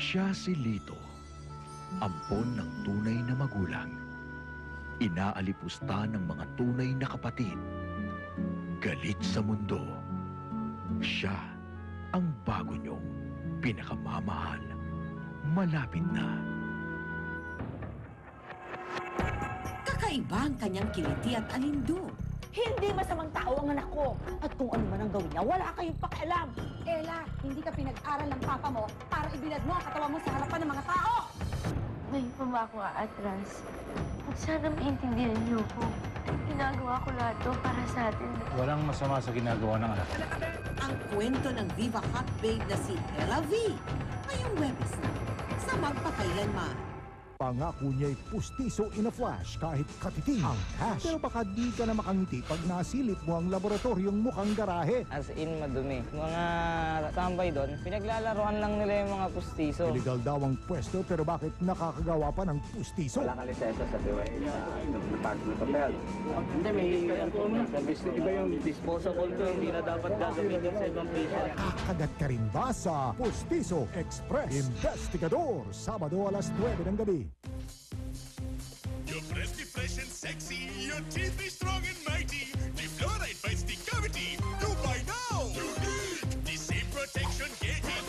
Siya si Lito, ampon ng tunay na magulang. Inaalipusta ng mga tunay na kapatid. Galit sa mundo. Siya ang bago niyong pinakamamahal. Malapit na. Kakaiba ang kanyang kiliti at alindo. Hindi masamang tao ang anak ko. At kung ano man ang gawin niya, wala kayong pakialam. Ella, hindi ka pinag-aral ng papa mo para ibilad mo ang katawan mo sa harapan ng mga tao! Ngayon pa ba ako aatras? Sana maintindihan niyo ko. Ginagawa ko lahat to para sa atin. Walang masama sa ginagawa ng anak. Ang kwento ng Viva Hot Babe na si Ella V. Ngayong Webes na sa Magpakailanman. Pangako niya'y pustiso in a flash kahit katiting ang cash. Pero baka di ka na makangiti pag nasilip mo ang laboratoryong mukhang garahe. As in, madumi. Mga tambay doon, pinaglalaroan lang nila yung mga pustiso. Illegal daw ang pwesto pero bakit nakakagawa pa ng pustiso? Wala kang lisensya sa DOA na pag ng papel. Hindi, may iba yung disposable to, hindi na dapat gagamitin sa ibang patient. Kakagat ka rin ba sa Pustiso Express? Investigador, Sabado alas 9 ng gabi. Your breast be fresh and sexy, your teeth be strong and mighty. The fluoride fights the cavity. You buy now. Unique. The same protection getting.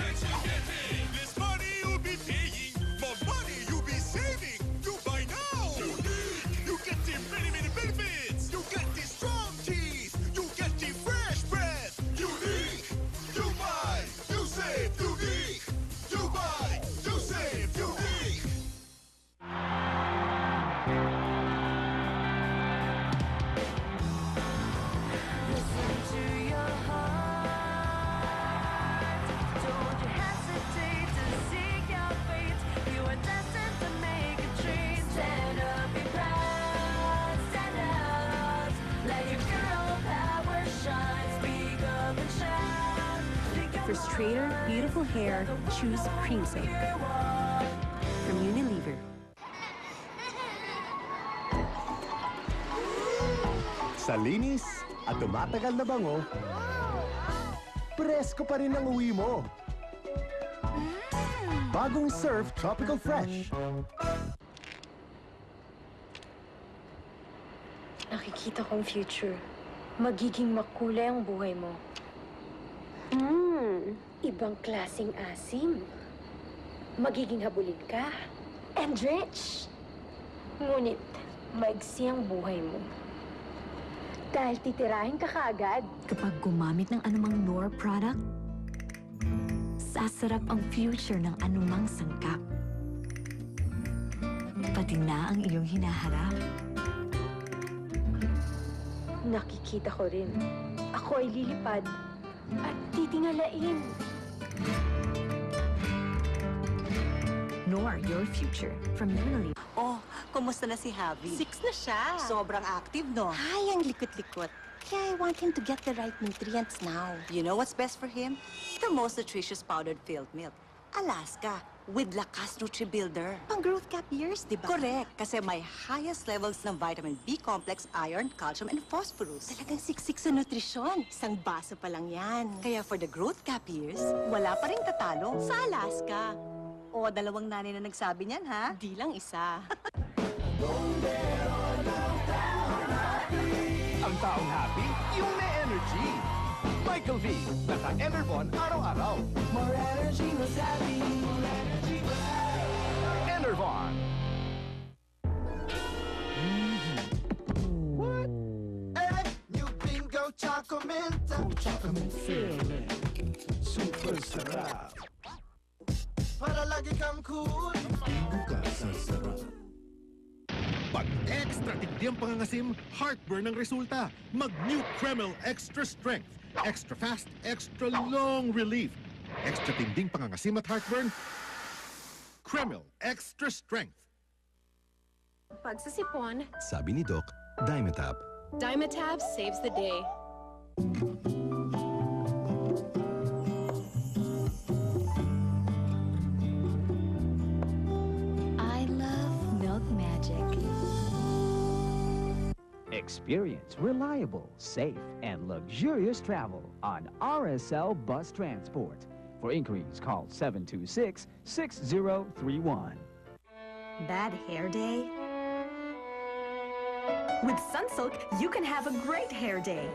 Less money you'll be paying, more money you'll be saving. You buy now. Unique. You get the many benefits. You get the strong teeth. You get the fresh breath. Unique. You buy. You save. Unique. You buy. You save. Unique. For straighter, beautiful hair, choose Cream Silk. From Unilever. Sa linis at tumatagal na bango, presko pa rin ang uwi mo. Bagong Surf Tropical Fresh. Nakikita kong future. Magiging makulay ang buhay mo. Ibang klaseng asim. Magiging habulin ka. And rich. Ngunit, maigsi ang buhay mo. Dahil titirahin ka kaagad. Kapag gumamit ng anumang Nor product, sasarap ang future ng anumang sangkap. Pati na ang iyong hinaharap. Nakikita ko rin. Ako ay lilipad at titingalain. Nor your future from Unilever. Oh, kumusta na si Javi? 6 na siya. Sobrang active, no? Ay, ang likot-likot. Kaya I want him to get the right nutrients now. You know what's best for him? The most nutritious powdered filled milk. Alaska, with Lakas Nutri-Builder. Pang growth cap years, di ba? Correct, kasi may highest levels ng vitamin B complex, iron, calcium, and phosphorus. Talagang siksik sa nutrisyon. Isang baso pa lang yan. Kaya for the growth cap years, wala pa rin tatalo sa Alaska. O, dalawang nanay na nagsabi niyan, ha? Di lang isa. Ang taong happy, yung may energy. Michael V. Naka-Enervon araw-araw. More energy, mas happy. More energy, mas happy. Enervon. What? New Bingo Choco Minta. Chocolate feeling. Super sarap. Para lagi kang cool. Bingo ka sa sarap. Pag extra tigdi ang pangangasim, heartburn ang resulta. Mag-New Kremel Extra Strength. Extra fast, extra long relief. Extra tinding pangangasim at heartburn. Kremel Extra Strength. Pag sa sipon, Sabi ni Doc, Dimetap. Dimetab saves the day. I love Milk Magic. Experience reliable, safe, and luxurious travel on RSL Bus Transport. For inquiries, call 726-6031. Bad hair day? With Sunsilk, you can have a great hair day.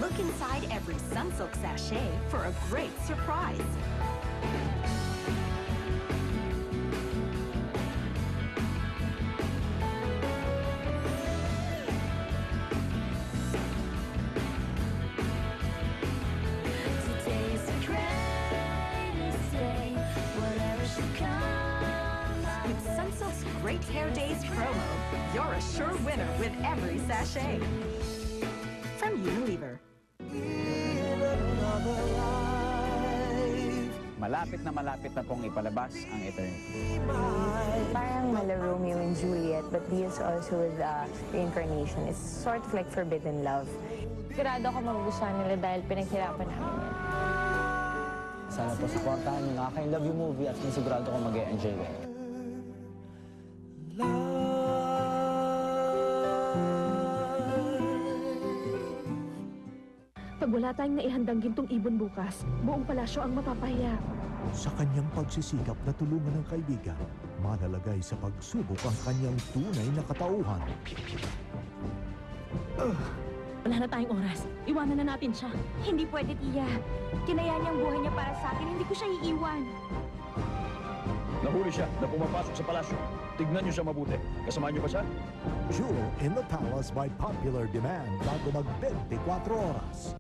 Look inside every Sunsilk sachet for a great surprise. Today's the greatest day, whatever should come. With Sunsilk's Great Hair Days promo, you're a sure winner with every sachet. From Unilever. Malapit na pong ipalabas ang Eternity. Parang mala Romeo and Juliet, but deals also with reincarnation. It's sort of like forbidden love. Sigurado ako magugustuhan nila dahil pinaghirapan namin yan. Sana po supportahan yung aking Love You movie at sigurado ko mag-e-enjoy kayo. Pag wala tayong naihandang gintong ibon bukas, buong palasyo ang mapapahiya. Sa kanyang pagsisikap na tulungan ng kaibigan, malalagay sa pagsubok ang kanyang tunay na katauhan. Wala na tayong oras. Iwanan na natin siya. Hindi pwede, Tia. Kinaya niya ang buhay niya para sa akin. Hindi ko siya iiwan. Nahuli siya na pumapasok sa palasyo. Tignan niyo siya mabuti. Kasama niyo ba siya? Jewel in the Palace by popular demand bago mag 24 oras.